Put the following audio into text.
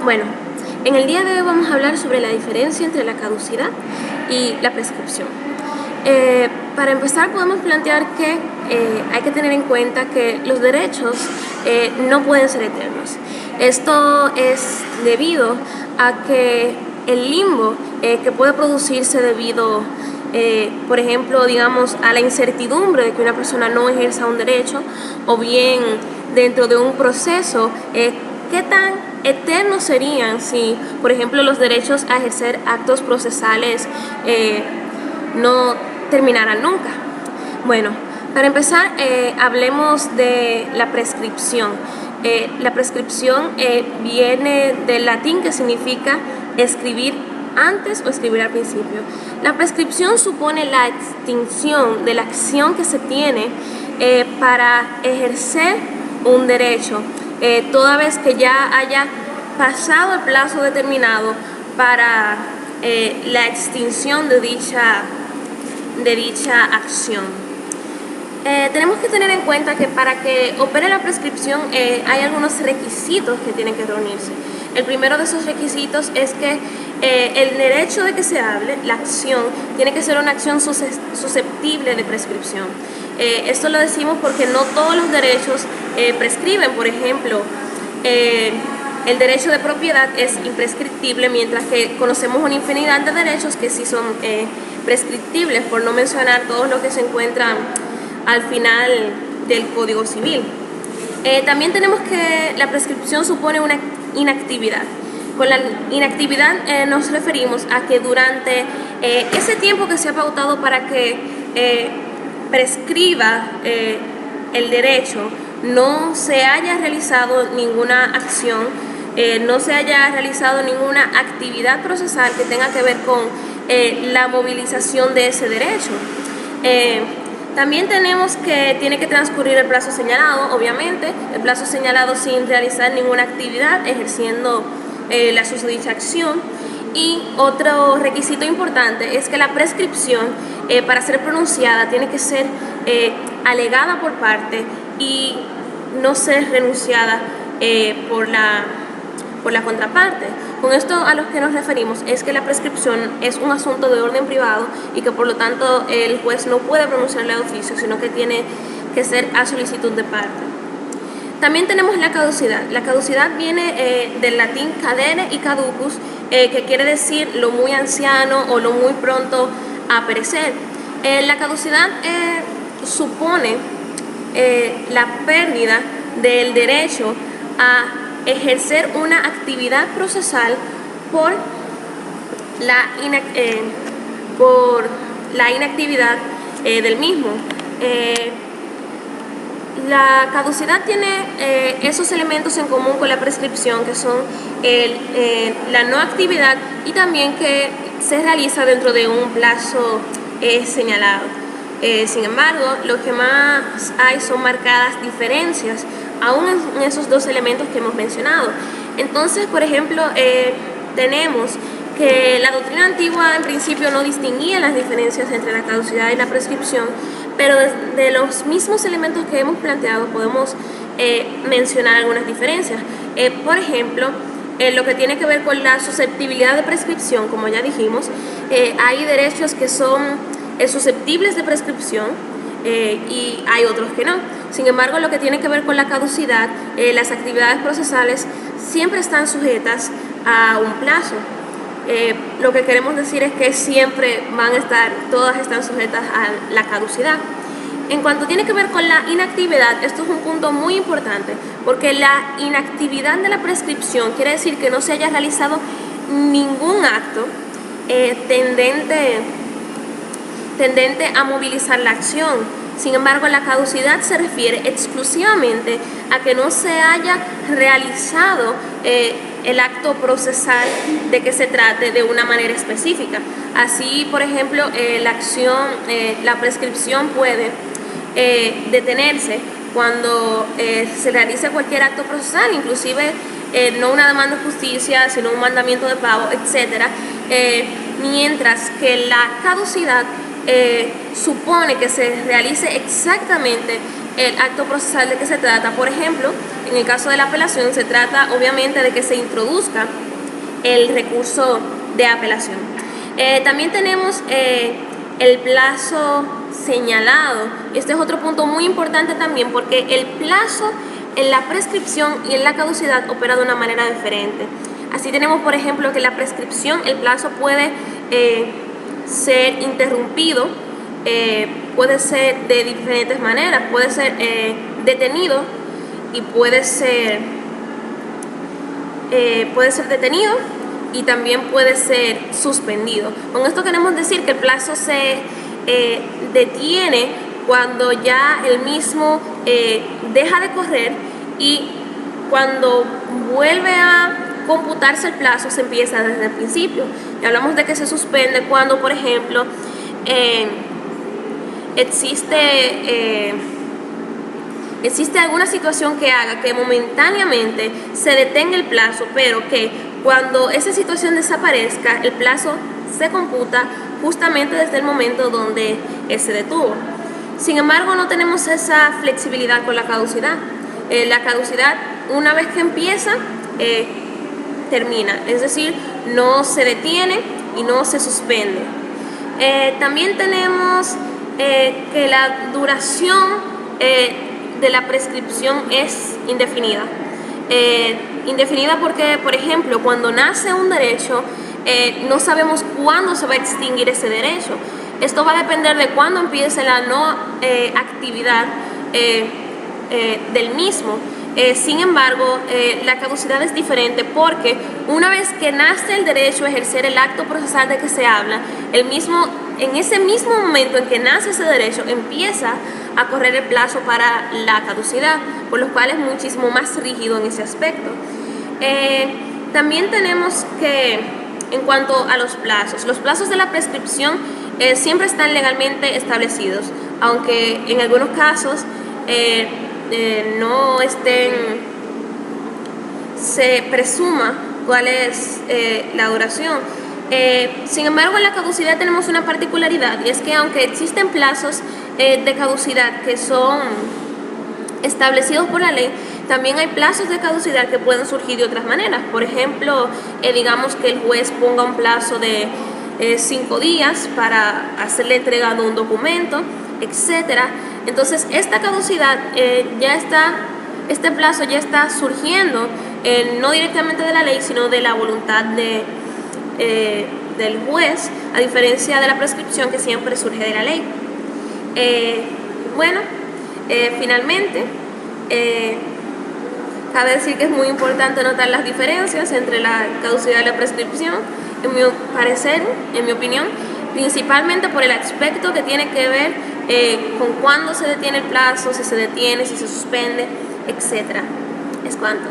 Bueno, en el día de hoy vamos a hablar sobre la diferencia entre la caducidad y la prescripción. Para empezar podemos plantear que hay que tener en cuenta que los derechos no pueden ser eternos. Esto es debido a que el limbo que puede producirse debido, por ejemplo, digamos, a la incertidumbre de que una persona no ejerza un derecho, o bien dentro de un proceso, ¿qué tan eternos serían si, por ejemplo, los derechos a ejercer actos procesales no terminaran nunca? Bueno, para empezar, hablemos de la prescripción. La prescripción viene del latín, que significa escribir antes o escribir al principio. La prescripción supone la extinción de la acción que se tiene para ejercer un derecho, toda vez que ya haya pasado el plazo determinado para la extinción de dicha acción. Tenemos que tener en cuenta que para que opere la prescripción hay algunos requisitos que tienen que reunirse. El primero de esos requisitos es que el derecho de que se hable, la acción, tiene que ser una acción susceptible de prescripción. Esto lo decimos porque no todos los derechos prescriben. Por ejemplo, el derecho de propiedad es imprescriptible, mientras que conocemos una infinidad de derechos que sí son prescriptibles, por no mencionar todos los que se encuentran al final del Código Civil. También tenemos que la prescripción supone una inactividad. Con la inactividad nos referimos a que durante ese tiempo que se ha pautado para que prescriba el derecho, no se haya realizado ninguna acción, no se haya realizado ninguna actividad procesal que tenga que ver con la movilización de ese derecho. También tenemos que tiene que transcurrir el plazo señalado, obviamente, el plazo señalado sin realizar ninguna actividad, ejerciendo la susodicha acción. Y otro requisito importante es que la prescripción, para ser pronunciada, tiene que ser alegada por parte y no ser renunciada por la contraparte. Con esto a lo que nos referimos es que la prescripción es un asunto de orden privado y que por lo tanto el juez no puede pronunciarle de oficio, sino que tiene que ser a solicitud de parte. También tenemos la caducidad. La caducidad viene del latín cadere y caducus, que quiere decir lo muy anciano o lo muy pronto a perecer. La caducidad supone la pérdida del derecho a ejercer una actividad procesal por la inactividad del mismo. La caducidad tiene esos elementos en común con la prescripción, que son la no actividad y también que se realiza dentro de un plazo señalado. Sin embargo, lo que más hay son marcadas diferencias, aún en esos dos elementos que hemos mencionado. Entonces, por ejemplo, tenemos que la doctrina antigua en principio no distinguía las diferencias entre la caducidad y la prescripción, pero de los mismos elementos que hemos planteado podemos mencionar algunas diferencias. Por ejemplo, lo que tiene que ver con la susceptibilidad de prescripción, como ya dijimos, hay derechos que son susceptibles de prescripción y hay otros que no. Sin embargo, lo que tiene que ver con la caducidad, las actividades procesales siempre están sujetas a un plazo. Lo que queremos decir es que siempre todas están sujetas a la caducidad. En cuanto tiene que ver con la inactividad, esto es un punto muy importante, porque la inactividad de la prescripción quiere decir que no se haya realizado ningún acto tendente a movilizar la acción. Sin embargo, la caducidad se refiere exclusivamente a que no se haya realizado el acto procesal de que se trate de una manera específica. Así, por ejemplo, la prescripción puede detenerse cuando se realice cualquier acto procesal, inclusive no una demanda de justicia, sino un mandamiento de pago, etc. Mientras que la caducidad supone que se realice exactamente el acto procesal de que se trata. Por ejemplo, en el caso de la apelación se trata obviamente de que se introduzca el recurso de apelación. También tenemos el plazo señalado. Este es otro punto muy importante también, porque el plazo en la prescripción y en la caducidad opera de una manera diferente. Así tenemos, por ejemplo, que en la prescripción el plazo puede ser interrumpido, puede ser de diferentes maneras, puede ser detenido y puede ser detenido y también puede ser suspendido. Con esto queremos decir que el plazo se detiene cuando ya el mismo deja de correr, y cuando vuelve a computarse el plazo se empieza desde el principio. Y hablamos de que se suspende cuando, por ejemplo, existe alguna situación que haga que momentáneamente se detenga el plazo, pero que cuando esa situación desaparezca, el plazo se computa justamente desde el momento donde se detuvo. Sin embargo, no tenemos esa flexibilidad con la caducidad. La caducidad, una vez que empieza, termina, es decir, no se detiene y no se suspende. También tenemos que la duración de la prescripción es indefinida. Indefinida porque, por ejemplo, cuando nace un derecho, no sabemos cuándo se va a extinguir ese derecho. Esto va a depender de cuándo empiece la no actividad del mismo. Sin embargo, la caducidad es diferente, porque una vez que nace el derecho a ejercer el acto procesal de que se habla, en ese mismo momento en que nace ese derecho, empieza a correr el plazo para la caducidad, por lo cual es muchísimo más rígido en ese aspecto. También tenemos que, en cuanto a los plazos de la prescripción siempre están legalmente establecidos, aunque en algunos casos no se presuma cuál es la duración. Sin embargo, en la caducidad tenemos una particularidad, y es que aunque existen plazos de caducidad que son establecidos por la ley, también hay plazos de caducidad que pueden surgir de otras maneras. Por ejemplo, digamos que el juez ponga un plazo de 5 días para hacerle entrega de un documento, etcétera. Entonces, esta caducidad este plazo ya está surgiendo no directamente de la ley, sino de la voluntad del juez, a diferencia de la prescripción, que siempre surge de la ley. Finalmente, cabe decir que es muy importante notar las diferencias entre la caducidad y la prescripción, en mi parecer, en mi opinión, principalmente por el aspecto que tiene que ver con cuándo se detiene el plazo, si se detiene, si se suspende, etc. Es cuanto.